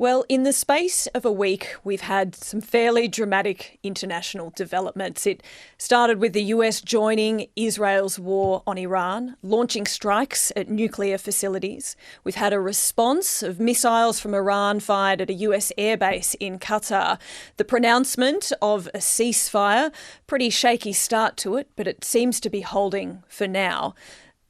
Well, in the space of a week, we've had some fairly dramatic international developments. It started with the US joining Israel's war on Iran, launching strikes at nuclear facilities. We've had a response of missiles from Iran fired at a US airbase in Qatar. The pronouncement of a ceasefire, pretty shaky start to it, but it seems to be holding for now.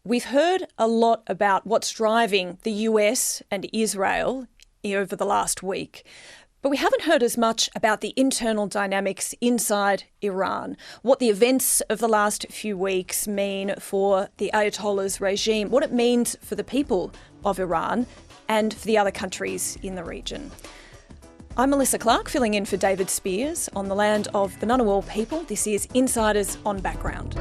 We've heard a lot about what's driving the US and Israel over the last week. But we haven't heard as much about the internal dynamics inside Iran, what the events of the last few weeks mean for the Ayatollah's regime, what it means for the people of Iran and for the other countries in the region. I'm Melissa Clarke, filling in for David Spears on the land of the Ngunnawal people. This is Insiders on Background.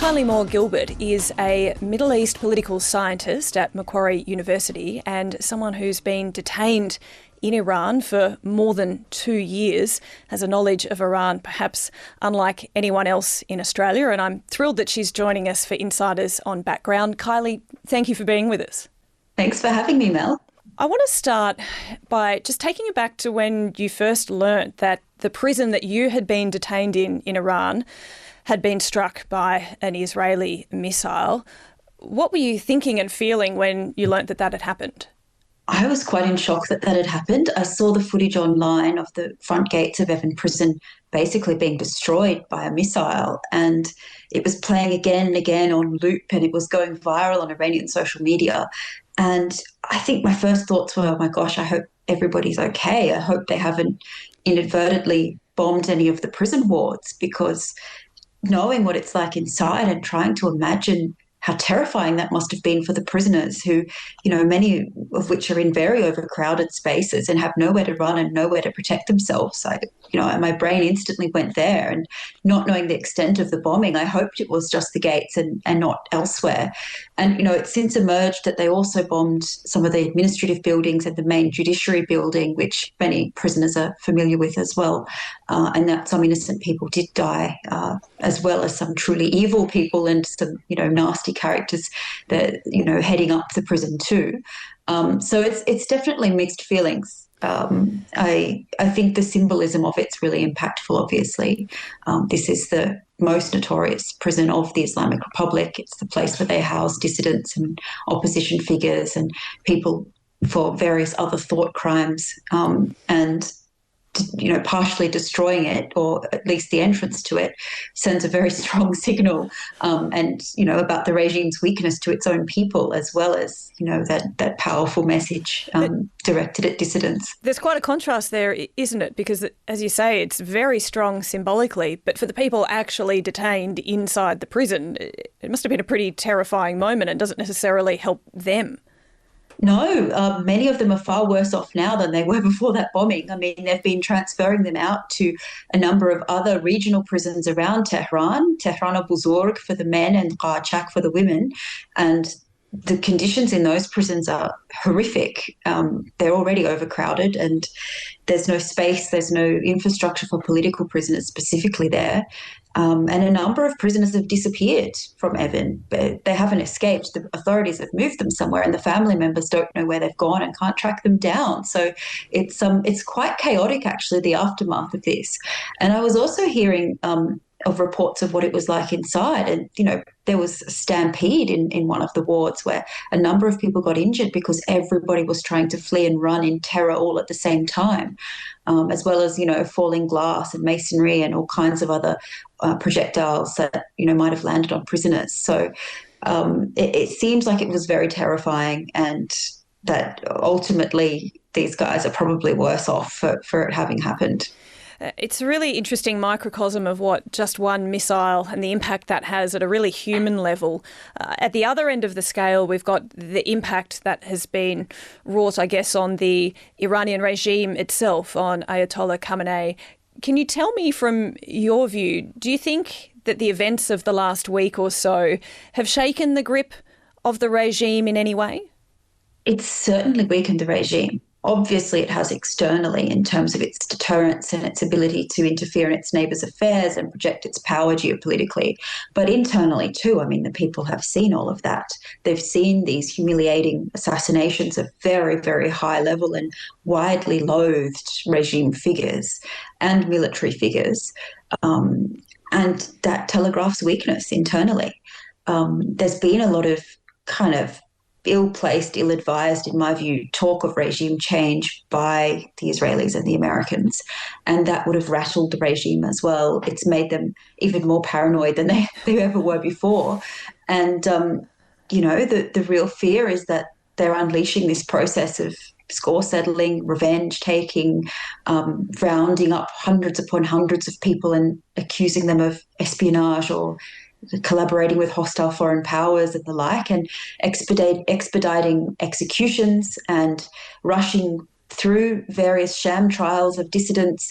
Kylie Moore-Gilbert is a Middle East political scientist at Macquarie University and someone who's been detained in Iran for more than 2 years, has a knowledge of Iran perhaps unlike anyone else in Australia, and I'm thrilled that she's joining us for Insiders on Background. Kylie, thank you for being with us. Thanks for having me, Mel. I want to start by just taking you back to when you first learnt that the prison that you had been detained in Iran had been struck by an Israeli missile. What were you thinking and feeling when you learnt that that had happened? I was quite in shock that that had happened. I saw the footage online of the front gates of Evin prison basically being destroyed by a missile, and it was playing again and again on loop, and it was going viral on Iranian social media. And I think my first thoughts were, oh my gosh, I hope everybody's okay. I hope they haven't inadvertently bombed any of the prison wards, because knowing what it's like inside and trying to imagine how terrifying that must have been for the prisoners who, many of which are in very overcrowded spaces and have nowhere to run and nowhere to protect themselves. My brain instantly went there, and not knowing the extent of the bombing, I hoped it was just the gates and not elsewhere. And, it's since emerged that they also bombed some of the administrative buildings and the main judiciary building, which many prisoners are familiar with as well, and that some innocent people did die, as well as some truly evil people and some, nasty characters that, heading up the prison too. So it's definitely mixed feelings. I think the symbolism of it's really impactful, obviously. This is the most notorious prison of the Islamic Republic. It's the place where they house dissidents and opposition figures and people for various other thought crimes. And partially destroying it, or at least the entrance to it, sends a very strong signal, about the regime's weakness to its own people, as well as, that powerful message directed at dissidents. There's quite a contrast there, isn't it? Because, as you say, it's very strong symbolically, but for the people actually detained inside the prison, it must have been a pretty terrifying moment and doesn't necessarily help them. No, many of them are far worse off now than they were before that bombing. I mean, they've been transferring them out to a number of other regional prisons around Tehran al-Buzurg for the men and Qarchak for the women. And the conditions in those prisons are horrific. They're already overcrowded, and there's no space, there's no infrastructure for political prisoners specifically there. And a number of prisoners have disappeared from Evin, but they haven't escaped. The authorities have moved them somewhere, and the family members don't know where they've gone and can't track them down. So it's quite chaotic, actually, the aftermath of this. And I was also hearing of reports of what it was like inside. And, there was a stampede in one of the wards where a number of people got injured because everybody was trying to flee and run in terror all at the same time, as well as, falling glass and masonry and all kinds of other projectiles that, might have landed on prisoners. So it seems like it was very terrifying, and that ultimately these guys are probably worse off for it having happened. It's a really interesting microcosm of what just one missile and the impact that has at a really human level. At the other end of the scale, we've got the impact that has been wrought, I guess, on the Iranian regime itself, on Ayatollah Khamenei. Can you tell me from your view, do you think that the events of the last week or so have shaken the grip of the regime in any way? It's certainly weakened the regime. Obviously, it has externally in terms of its deterrence and its ability to interfere in its neighbours' affairs and project its power geopolitically. But internally, too, I mean, the people have seen all of that. They've seen these humiliating assassinations of very, very high level and widely loathed regime figures and military figures. And that telegraphs weakness internally. There's been a lot of kind of ill-placed, ill-advised, in my view, talk of regime change by the Israelis and the Americans, and that would have rattled the regime as well. It's made them even more paranoid than they ever were before. And, the real fear is that they're unleashing this process of score settling, revenge taking, rounding up hundreds upon hundreds of people and accusing them of espionage or collaborating with hostile foreign powers and the like, and expediting executions and rushing through various sham trials of dissidents.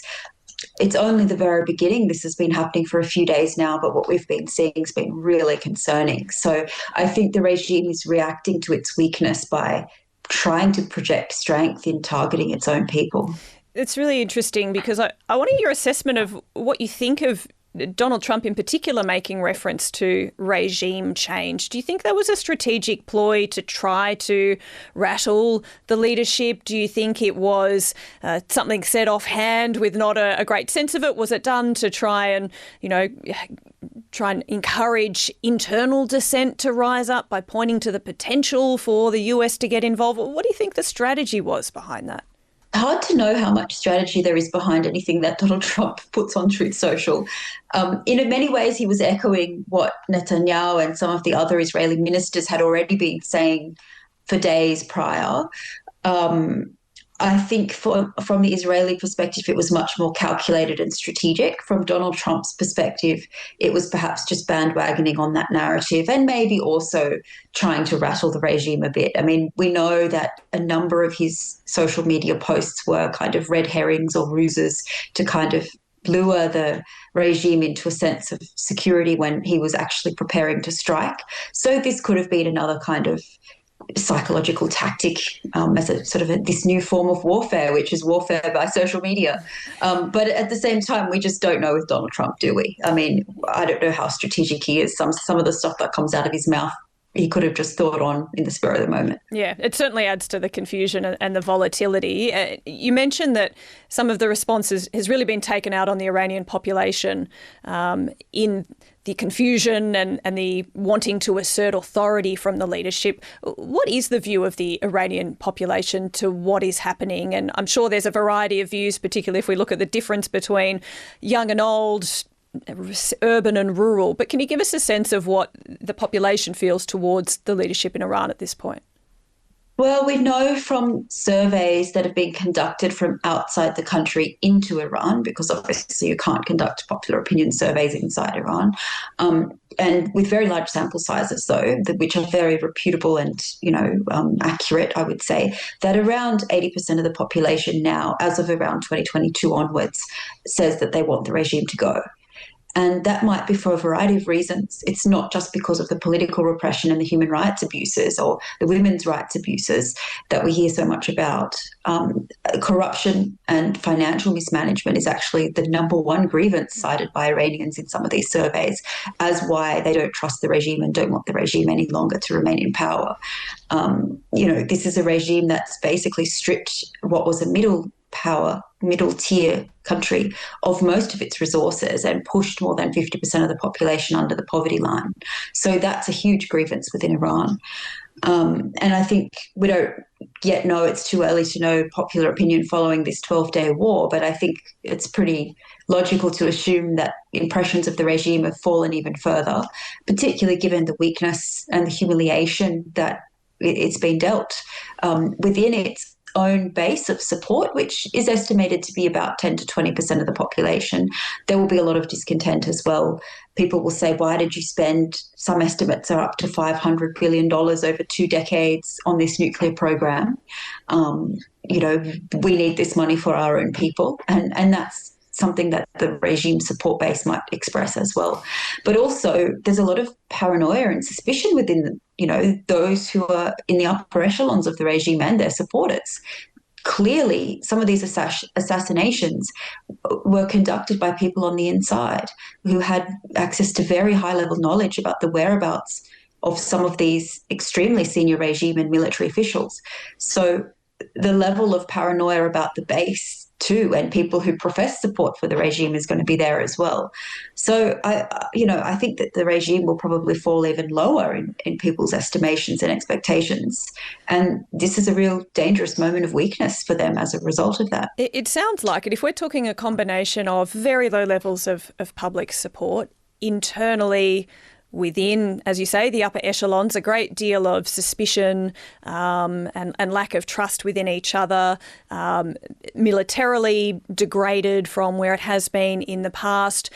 It's only the very beginning. This has been happening for a few days now, but what we've been seeing has been really concerning. So I think the regime is reacting to its weakness by trying to project strength in targeting its own people. It's really interesting because I want to hear your assessment of what you think of Donald Trump in particular making reference to regime change. Do you think that was a strategic ploy to try to rattle the leadership? Do you think it was something said offhand with not a great sense of it? Was it done to try and encourage internal dissent to rise up by pointing to the potential for the US to get involved? What do you think the strategy was behind that? Hard to know how much strategy there is behind anything that Donald Trump puts on Truth Social. In many ways, he was echoing what Netanyahu and some of the other Israeli ministers had already been saying for days prior. I think from the Israeli perspective, it was much more calculated and strategic. From Donald Trump's perspective, it was perhaps just bandwagoning on that narrative and maybe also trying to rattle the regime a bit. I mean, we know that a number of his social media posts were kind of red herrings or ruses to kind of lure the regime into a sense of security when he was actually preparing to strike. So this could have been another kind of psychological tactic as a sort of this new form of warfare, which is warfare by social media. But at the same time, we just don't know with Donald Trump, do we? I mean, I don't know how strategic he is. Some of the stuff that comes out of his mouth, he could have just thought on in the spur of the moment. Yeah, it certainly adds to the confusion and the volatility. You mentioned that some of the responses has really been taken out on the Iranian population in the confusion and the wanting to assert authority from the leadership. What is the view of the Iranian population to what is happening? And I'm sure there's a variety of views, particularly if we look at the difference between young and old, urban and rural. But can you give us a sense of what the population feels towards the leadership in Iran at this point? Well, we know from surveys that have been conducted from outside the country into Iran, because obviously you can't conduct popular opinion surveys inside Iran, and with very large sample sizes, though, which are very reputable and, accurate, I would say, that around 80% of the population now, as of around 2022 onwards, says that they want the regime to go. And that might be for a variety of reasons. It's not just because of the political repression and the human rights abuses or the women's rights abuses that we hear so much about. Corruption and financial mismanagement is actually the number one grievance cited by Iranians in some of these surveys as why they don't trust the regime and don't want the regime any longer to remain in power. This is a regime that's basically stripped what was a middle tier country of most of its resources and pushed more than 50% of the population under the poverty line. So that's a huge grievance within Iran. And I think we don't yet know, it's too early to know popular opinion following this 12-day war, but I think it's pretty logical to assume that impressions of the regime have fallen even further, particularly given the weakness and the humiliation that it's been dealt within its own base of support, which is estimated to be about 10 to 20% of the population. There will be a lot of discontent as well. People will say, why did you spend, some estimates are up to $500 billion over 2 decades on this nuclear program? We need this money for our own people. And that's something that the regime support base might express as well. But also there's a lot of paranoia and suspicion within those who are in the upper echelons of the regime and their supporters. clearly some of these assassinations were conducted by people on the inside who had access to very high-level knowledge about the whereabouts of some of these extremely senior regime and military officials. So the level of paranoia about the base too, and people who profess support for the regime is going to be there as well. So I think that the regime will probably fall even lower in people's estimations and expectations. And this is a real dangerous moment of weakness for them as a result of that. It sounds like it. If we're talking a combination of very low levels of public support, internally within, as you say, the upper echelons, a great deal of suspicion and lack of trust within each other, militarily degraded from where it has been in the past,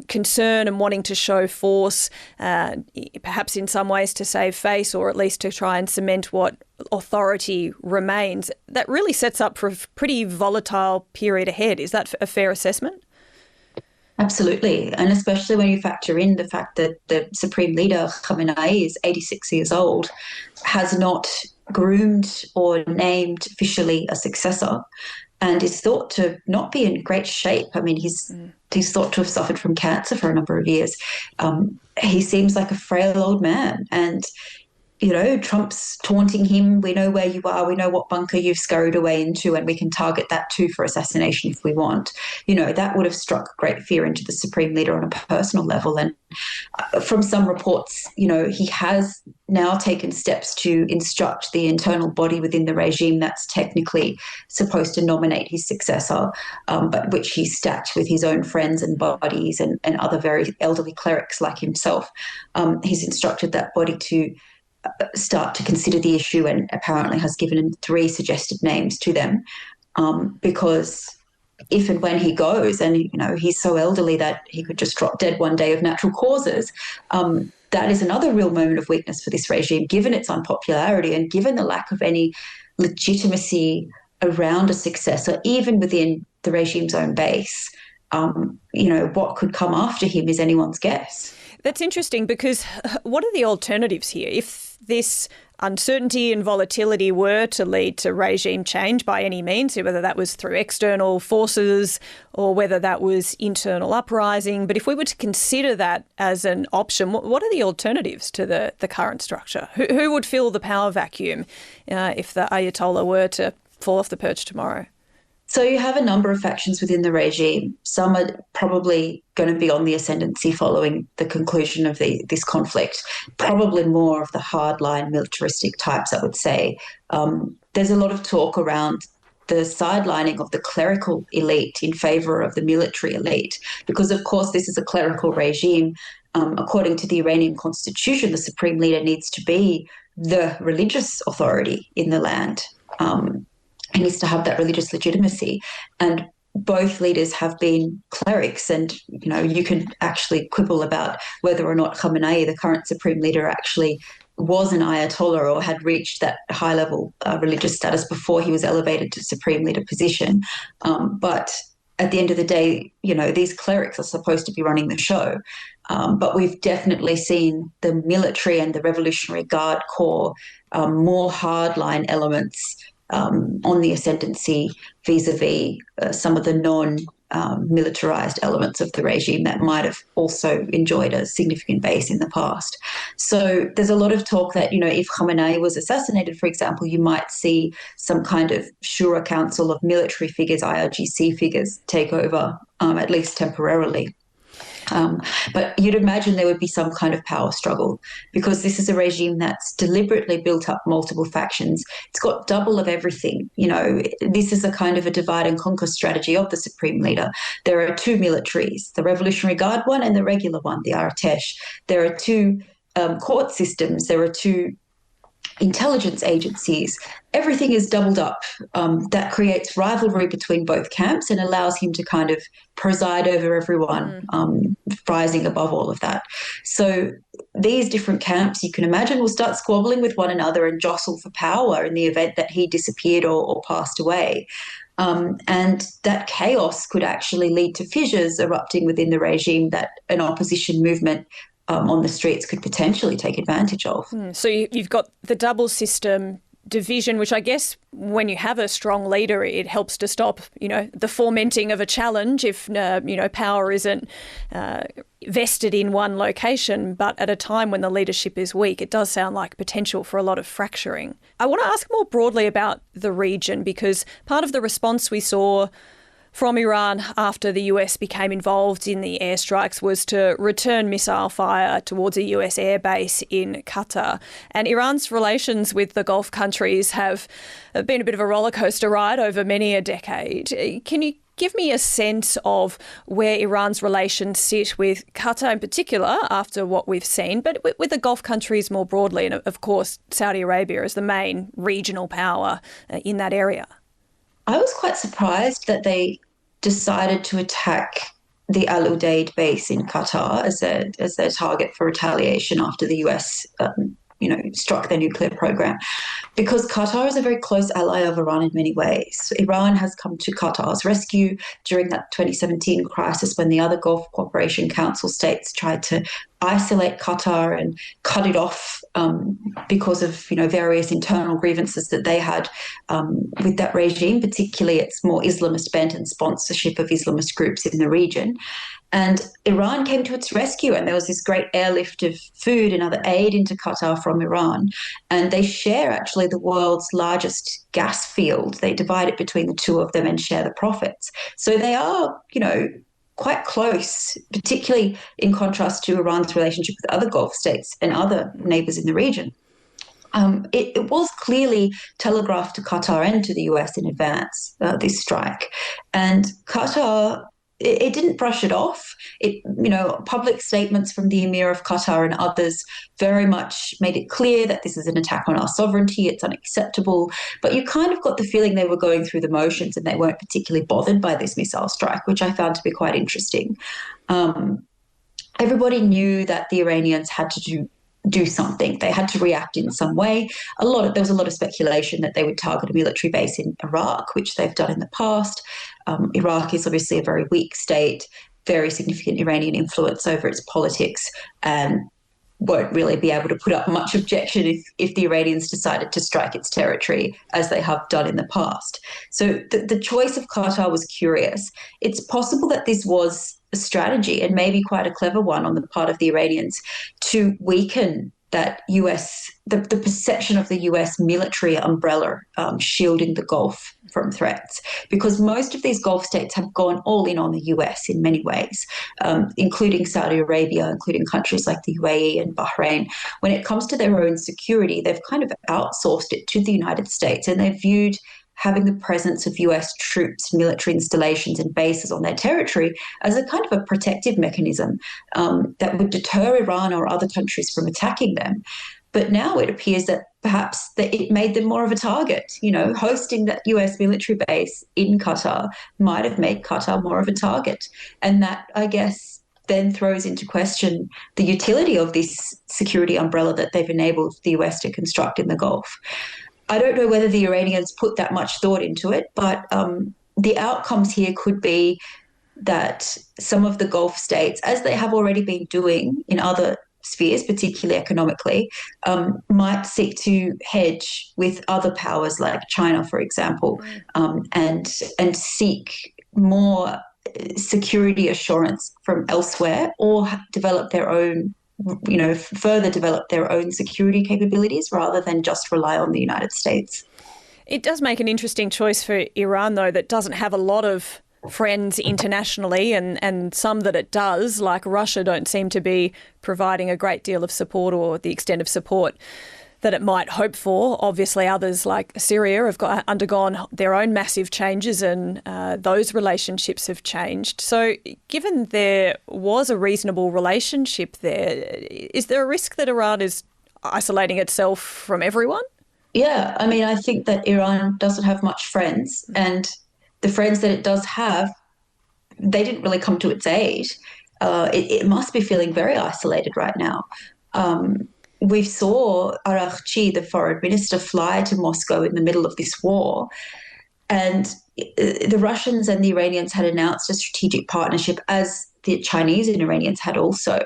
concern and wanting to show force, perhaps in some ways to save face or at least to try and cement what authority remains. That really sets up for a pretty volatile period ahead. Is that a fair assessment? Absolutely. And especially when you factor in the fact that the Supreme Leader, Khamenei, is 86 years old, has not groomed or named officially a successor, and is thought to not be in great shape. I mean, he's thought to have suffered from cancer for a number of years. He seems like a frail old man. And Trump's taunting him. We know where you are. We know what bunker you've scurried away into, and we can target that too for assassination if we want. That would have struck great fear into the Supreme Leader on a personal level. And from some reports, he has now taken steps to instruct the internal body within the regime that's technically supposed to nominate his successor, but which he's stacked with his own friends and buddies and other very elderly clerics like himself. He's instructed that body to start to consider the issue, and apparently has given 3 suggested names to them, because if and when he goes, and he's so elderly that he could just drop dead one day of natural causes, that is another real moment of weakness for this regime, given its unpopularity and given the lack of any legitimacy around a successor, even within the regime's own base. What could come after him is anyone's guess. That's interesting, because what are the alternatives here? If this uncertainty and volatility were to lead to regime change by any means, whether that was through external forces or whether that was internal uprising, but if we were to consider that as an option, what are the alternatives to the current structure? Who would fill the power vacuum if the Ayatollah were to fall off the perch tomorrow? So you have a number of factions within the regime. Some are probably going to be on the ascendancy following the conclusion of this conflict, probably more of the hardline militaristic types, I would say. There's a lot of talk around the sidelining of the clerical elite in favour of the military elite, because, of course, this is a clerical regime. According to the Iranian constitution, the supreme leader needs to be the religious authority in the land. He needs to have that religious legitimacy. And both leaders have been clerics, and you can actually quibble about whether or not Khamenei, the current supreme leader, actually was an Ayatollah or had reached that high-level religious status before he was elevated to supreme leader position. But at the end of the day, these clerics are supposed to be running the show. But we've definitely seen the military and the Revolutionary Guard Corps more hardline elements on the ascendancy vis-a-vis some of the non-militarised elements of the regime that might have also enjoyed a significant base in the past. So there's a lot of talk that, if Khamenei was assassinated, for example, you might see some kind of Shura Council of military figures, IRGC figures, take over, at least temporarily. But you'd imagine there would be some kind of power struggle, because this is a regime that's deliberately built up multiple factions. It's got double of everything. This is a kind of a divide and conquer strategy of the supreme leader. There are 2 militaries, the Revolutionary Guard one and the regular one, the Artesh. There are 2 court systems. There are 2 intelligence agencies. Everything is doubled up. That creates rivalry between both camps and allows him to kind of preside over everyone, rising above all of that. So these different camps, you can imagine, will start squabbling with one another and jostle for power in the event that he disappeared or passed away. And that chaos could actually lead to fissures erupting within the regime that an opposition movement on the streets could potentially take advantage of. So you've got the double system division, which I guess when you have a strong leader, it helps to stop, the fomenting of a challenge if, power isn't vested in one location. But at a time when the leadership is weak, it does sound like potential for a lot of fracturing. I want to ask more broadly about the region, because part of the response we saw from Iran after the US became involved in the airstrikes was to return missile fire towards a US airbase in Qatar. And Iran's relations with the Gulf countries have been a bit of a rollercoaster ride over many a decade. Can you give me a sense of where Iran's relations sit with Qatar in particular after what we've seen, but with the Gulf countries more broadly, and of course Saudi Arabia as the main regional power in that area? I was quite surprised that they decided to attack the Al Udeid base in Qatar as their target for retaliation after the US, struck their nuclear program, because Qatar is a very close ally of Iran in many ways. Iran has come to Qatar's rescue during that 2017 crisis when the other Gulf Cooperation Council states tried to isolate Qatar and cut it off because of various internal grievances that they had with that regime, particularly its more Islamist bent and sponsorship of Islamist groups in the region. And Iran came to its rescue, and there was this great airlift of food and other aid into Qatar from Iran. And they share actually the world's largest gas field. They divide it between the two of them and share the profits. So they are, quite close, particularly in contrast to Iran's relationship with other Gulf states and other neighbours in the region. It was clearly telegraphed to Qatar and to the US in advance, this strike. And Qatar, it didn't brush it off. Public statements from the Emir of Qatar and others very much made it clear that this is an attack on our sovereignty, it's unacceptable. But you kind of got the feeling they were going through the motions and they weren't particularly bothered by this missile strike, which I found to be quite interesting. Everybody knew that the Iranians had to do something. They had to react in some way. There was a lot of speculation that they would target a military base in Iraq, which they've done in the past. Iraq is obviously a very weak state, very significant Iranian influence over its politics, and won't really be able to put up much objection if the Iranians decided to strike its territory, as they have done in the past. So the choice of Qatar was curious. It's possible that this was a strategy, and maybe quite a clever one on the part of the Iranians, to weaken that the perception of the US military umbrella shielding the Gulf from threats, because most of these Gulf states have gone all in on the US in many ways, including Saudi Arabia, including countries like the UAE and Bahrain. When it comes to their own security, they've kind of outsourced it to the United States, and they've viewed having the presence of US troops, military installations and bases on their territory as a kind of a protective mechanism that would deter Iran or other countries from attacking them. But now it appears that perhaps that it made them more of a target. Hosting that US military base in Qatar might have made Qatar more of a target. And that, I guess, then throws into question the utility of this security umbrella that they've enabled the US to construct in the Gulf. I don't know whether the Iranians put that much thought into it, but the outcomes here could be that some of the Gulf states, as they have already been doing in other spheres, particularly economically, might seek to hedge with other powers like China, for example, and seek more security assurance from elsewhere, or develop their own further develop their own security capabilities rather than just rely on the United States. It does make an interesting choice for Iran, though, that doesn't have a lot of friends internationally, and some that it does, like Russia, don't seem to be providing a great deal of support or the extent of support that it might hope for. Obviously, others like Syria have undergone their own massive changes, and those relationships have changed. So given there was a reasonable relationship there, is there a risk that Iran is isolating itself from everyone? Yeah, I think that Iran doesn't have much friends, and the friends that it does have, they didn't really come to its aid. It must be feeling very isolated right now. We saw Araghchi, the foreign minister, fly to Moscow in the middle of this war. And the Russians and the Iranians had announced a strategic partnership, as the Chinese and Iranians had also.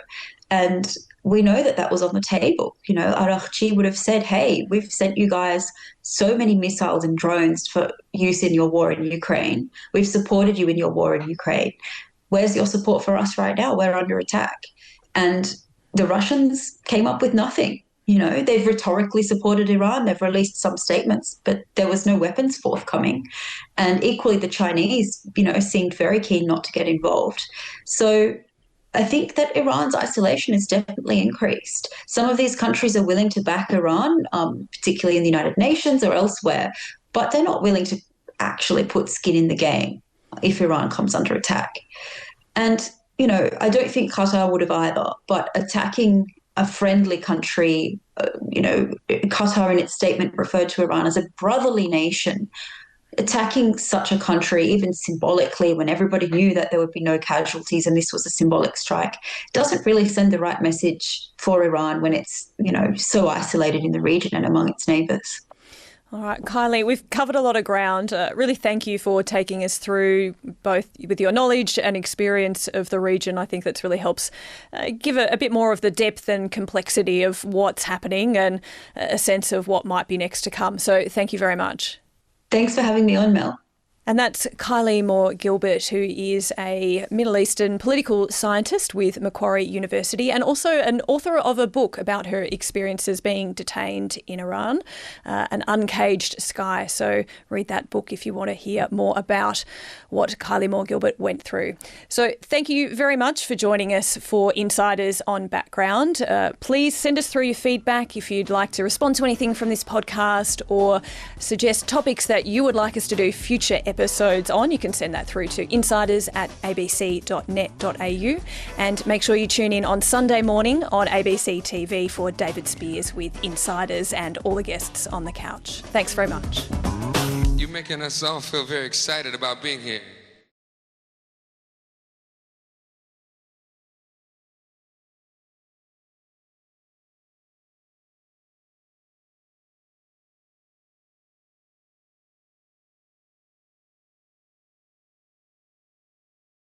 And we know that that was on the table. You know, Araghchi would have said, hey, we've sent you guys so many missiles and drones for use in your war in Ukraine. We've supported you in your war in Ukraine. Where's your support for us right now? We're under attack. And the Russians came up with nothing. You know, they've rhetorically supported Iran. They've released some statements, but there was no weapons forthcoming. And equally, the Chinese, you know, seemed very keen not to get involved. So I think that Iran's isolation has definitely increased. Some of these countries are willing to back Iran, particularly in the United Nations or elsewhere, but they're not willing to actually put skin in the game if Iran comes under attack. And, you know, I don't think Qatar would have either, but attacking a friendly country, you know, Qatar in its statement referred to Iran as a brotherly nation. Attacking such a country, even symbolically, when everybody knew that there would be no casualties and this was a symbolic strike, doesn't really send the right message for Iran when it's, you know, so isolated in the region and among its neighbours. All right, Kylie, we've covered a lot of ground. Really thank you for taking us through both with your knowledge and experience of the region. I think that's really helps give a bit more of the depth and complexity of what's happening and a sense of what might be next to come. So thank you very much. Thanks for having me on, Mel. And that's Kylie Moore-Gilbert, who is a Middle Eastern political scientist with Macquarie University and also an author of a book about her experiences being detained in Iran, An Uncaged Sky. So read that book if you want to hear more about what Kylie Moore-Gilbert went through. So thank you very much for joining us for Insiders on Background. Please send us through your feedback if you'd like to respond to anything from this podcast or suggest topics that you would like us to do future episodes on. You can send that through to insiders@abc.net.au and make sure you tune in on Sunday morning on ABC TV for David Spears with Insiders and all the guests on the couch. Thanks very much. You're making us all feel very excited about being here.